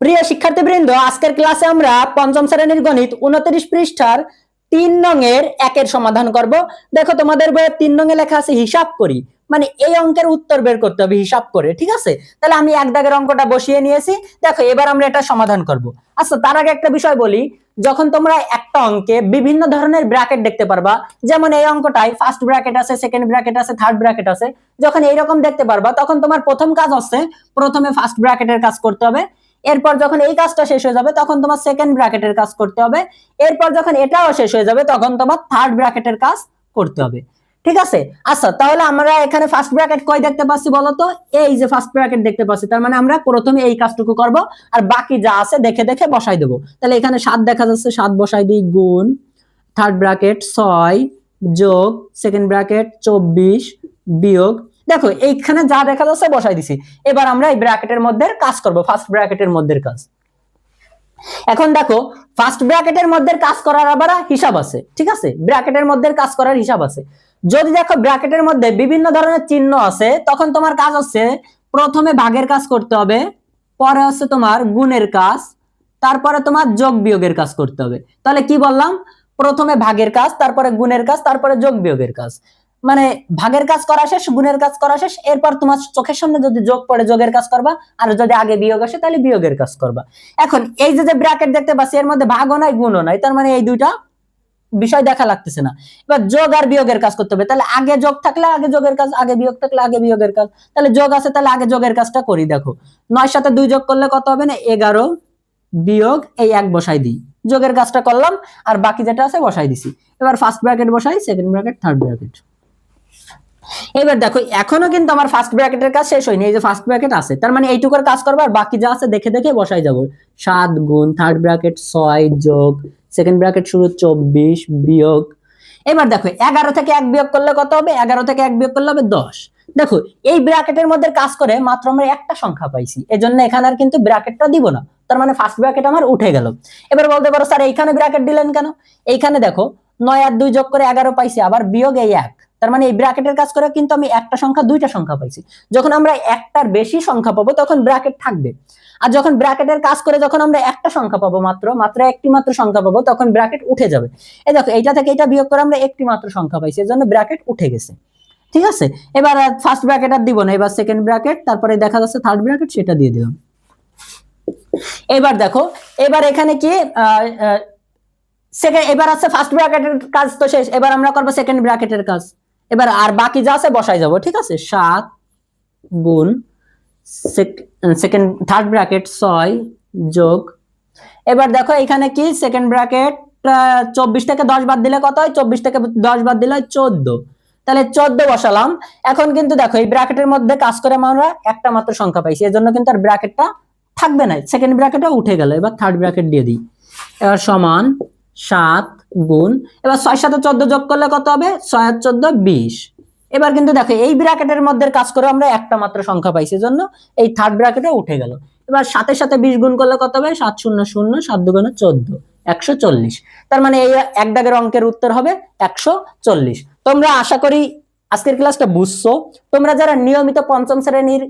প্রিয় শিক্ষার্থীবৃন্দ, আজকের ক্লাসে আমরা পঞ্চম শ্রেণীর গণিত 29 পৃষ্ঠার 3 নং এর একের সমাধান করব। দেখো তোমাদের বইয়ে 3 নং এ লেখা আছে হিসাব করি, মানে এই অঙ্কের উত্তর বের করতে হবে হিসাব করে। ঠিক আছে, তাহলে আমি এক দাগের অঙ্কটা বসিয়ে নিয়েছি। দেখো এবার আমরা এটা সমাধান করব। আচ্ছা, তার আগে একটা বিষয় বলি, যখন তোমরা একটা অঙ্কে বিভিন্ন ধরনের ব্র্যাকেট দেখতে পারবা, যেমন এই অঙ্কটায় ফার্স্ট ব্র্যাকেট আছে, সেকেন্ড ব্র্যাকেট আছে, থার্ড ব্র্যাকেট আছে, যখন এইরকম দেখতে পারবা তখন তোমার প্রথম কাজ হচ্ছে প্রথমে ফার্স্ট ব্র্যাকেটের কাজ করতে হবে। এরপর যখন এই কাজটা শেষ হয়ে যাবে তখন তোমার সেকেন্ড ব্র্যাকেটের কাজ করতে হবে। এরপর যখন এটাও শেষ হয়ে যাবে তখন তোমার থার্ড ব্র্যাকেটের কাজ করতে হবে। ঠিক আছে। আচ্ছা, তাহলে আমরা এখানে ফার্স্ট ব্র্যাকেট কই দেখতে পাচ্ছি বলো তো? এই যে ফার্স্ট ব্র্যাকেট দেখতে পাচ্ছি, তার মানে আমরা প্রথমে এই কাজটুকু করব আর বাকি যা আছে দেখে দেখে বসাই দেব। তাহলে এখানে 7 দেখা যাচ্ছে, 7 বসাই দিই, গুণ থার্ড ব্র্যাকেট 6 যোগ সেকেন্ড ব্র্যাকেট 24 বিয়োগ, দেখো এইখানে যা দেখা যাচ্ছে বসাই দিছি। এবার আমরা এই ব্র্যাকেটের মধ্যে কাজ করব, ফার্স্ট ব্র্যাকেটের মধ্যে কাজ। এখন দেখো ফার্স্ট ব্র্যাকেটের মধ্যে কাজ করার আবার হিসাব আছে। ঠিক আছে, ব্র্যাকেটের মধ্যে কাজ করার হিসাব আছে। যদি দেখো ব্র্যাকেটের মধ্যে বিভিন্ন ধরনের চিহ্ন আছে, তখন তোমার কাজ হচ্ছে প্রথমে ভাগের কাজ করতে হবে, পরে হচ্ছে তোমার গুণের কাজ, তারপরে তোমার যোগ বিয়োগের কাজ করতে হবে। তাহলে কি বললাম? প্রথমে ভাগের কাজ, তারপরে গুণের কাজ, তারপরে যোগ বিয়োগের কাজ। মানে ভাগের কাজ করা শেষ, গুণের কাজ করা শেষ, এরপর তোমার চোখের সামনে যদি যোগ পড়ে যোগের কাজ করবা, আর যদি আগে বিয়োগ আসে তাহলে বিয়োগের কাজ করবা। এখন এই যে ব্র্যাকেট দেখতে পাচ্ছি, এর মধ্যে ভাগও নাই গুণও নাই, তার মানে এই দুইটা বিষয় দেখা লাগতেছে না। এবার যোগ আর বিয়োগের কাজ করতে হবে। তাহলে আগে যোগ থাকলে আগে যোগের কাজ, আগে বিয়োগ থাকলে আগে বিয়োগের কাজ। তাহলে যোগ আছে, তাহলে আগে যোগের কাজটা করি। দেখো 9 সাথে 2 যোগ করলে কত হবে না? 11 বিয়োগ এই 1 বসাই দিই, যোগের কাজটা করলাম আর বাকি যেটা আছে বসাই দিছি। এবার ফার্স্ট ব্র্যাকেট বসাই, সেকেন্ড ব্র্যাকেট, থার্ড ব্র্যাকেট। এবার দেখো এখনো কিন্তু আমার ফার্স্ট ব্র্যাকেটের কাজ শেষ হয়নি, এই যে ফার্স্ট ব্র্যাকেট আছে, তার মানে এইটুকুর কাজ করবো আর বাকি যা আছে দেখে দেখে বসাই যাব। 7 গুণ থার্ড ব্র্যাকেট 6 যোগ সেকেন্ড ব্র্যাকেট শুরু 24 বিয়োগ। এবার দেখো 11 থেকে 1 বিয়োগ করলে কত হবে? 11 থেকে 1 বিয়োগ করলে হবে 10। দেখো এই ব্র্যাকেটের মধ্যে কাজ করে মাত্র আমরা একটা সংখ্যা পাইছি, এজন্য এখানে আর কিন্তু ব্র্যাকেটটা দিব না, তার মানে ফার্স্ট ব্র্যাকেট আমার উঠে গেল। এবার বলতে পারো স্যার এইখানে ব্র্যাকেট দিলেন কেন? এইখানে দেখো 9 আর 2 যোগ করে 11 পাইছি, আবার বিয়োগ এই 1, তার মানে এই ব্র্যাকেটের কাজ করে কিন্তু আমি একটা সংখ্যা দুইটা সংখ্যা পাইছি। যখন আমরা একটার বেশি সংখ্যা পাবো তখন ব্র্যাকেট থাকবে, আর যখন ব্র্যাকেটের কাজ করে যখন আমরা একটা সংখ্যা পাবো, মাত্র একটি মাত্র সংখ্যা পাবো, তখন ব্র্যাকেট উঠে যাবে। এই দেখো এইটা থেকে এটা বিয়োগ করে আমরা একটি মাত্র সংখ্যা পাইছি, এর জন্য ব্র্যাকেট উঠে গেছে। ঠিক আছে, এবার ফার্স্ট ব্র্যাকেট আর দিব না, এবার সেকেন্ড ব্র্যাকেট, তারপরে দেখা যাচ্ছে থার্ড ব্র্যাকেট, সেটা দিয়ে দিলাম। এবার দেখো এবার এখানে কি সেকেন্ড, এবার আছে ফার্স্ট ব্র্যাকেটের কাজ তো শেষ, এবার আমরা করব সেকেন্ড ব্র্যাকেটের কাজ। এবার আর বাকি যা আছে বসাই যাব। ঠিক আছে, 7 গুণ সেকেন্ড থার্ড ব্র্যাকেট 6 যোগ, এবার দেখো এখানে কি সেকেন্ড ব্র্যাকেট 24 থেকে 10 বাদ দিলে কত হয়? 24 থেকে 10 বাদ দিলে 14, তাহলে 14 বসালাম। এখন কিন্তু দেখো এই ব্র্যাকেটের মধ্যে কাজ করে আমরা একটা মাত্র সংখ্যা পাইছি, এজন্য কিন্তু আর ব্র্যাকেটটা থাকবে না, সেকেন্ড ব্র্যাকেটও উঠে গেল। এবার থার্ড ব্র্যাকেট দিয়ে দিই। এবার সমান 7 গুণ, এবার 6 সাথে 14 যোগ করলে কত হবে? 6 আর 14 20। এবার কিন্তু দেখো এই ব্র্যাকেটের মধ্যে কাজ করে আমরা একটা মাত্র সংখ্যা পাইছি, জন্য এই থার্ড ব্র্যাকেটে উঠে গেল। এবার 7 এর সাথে 20 গুণ করলে কত হবে? 7 শূন্য শূন্য, 7 দুগুণে 14, 140। তার মানে এই এক দাগের অঙ্কের উত্তর হবে 140। তোমরা আশা করি আজকের ক্লাসটা বুঝছো। তোমরা যারা নিয়মিত পঞ্চম শ্রেণীর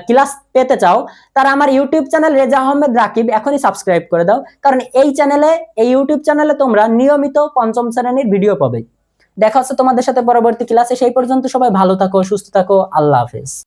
ক্লাস পেতে চাও তারা আমার ইউটিউব চ্যানেল রেজা আহমেদ রাকিব এখনই সাবস্ক্রাইব করে দাও, কারণ এই ইউটিউব চ্যানেলে তোমরা নিয়মিত পঞ্চম শ্রেণীর ভিডিও পাবে। দেখা হচ্ছে তোমাদের সাথে পরবর্তী ক্লাসে, সেই পর্যন্ত সবাই ভালো থাকো, সুস্থ থাকো, আল্লাহ হাফেজ।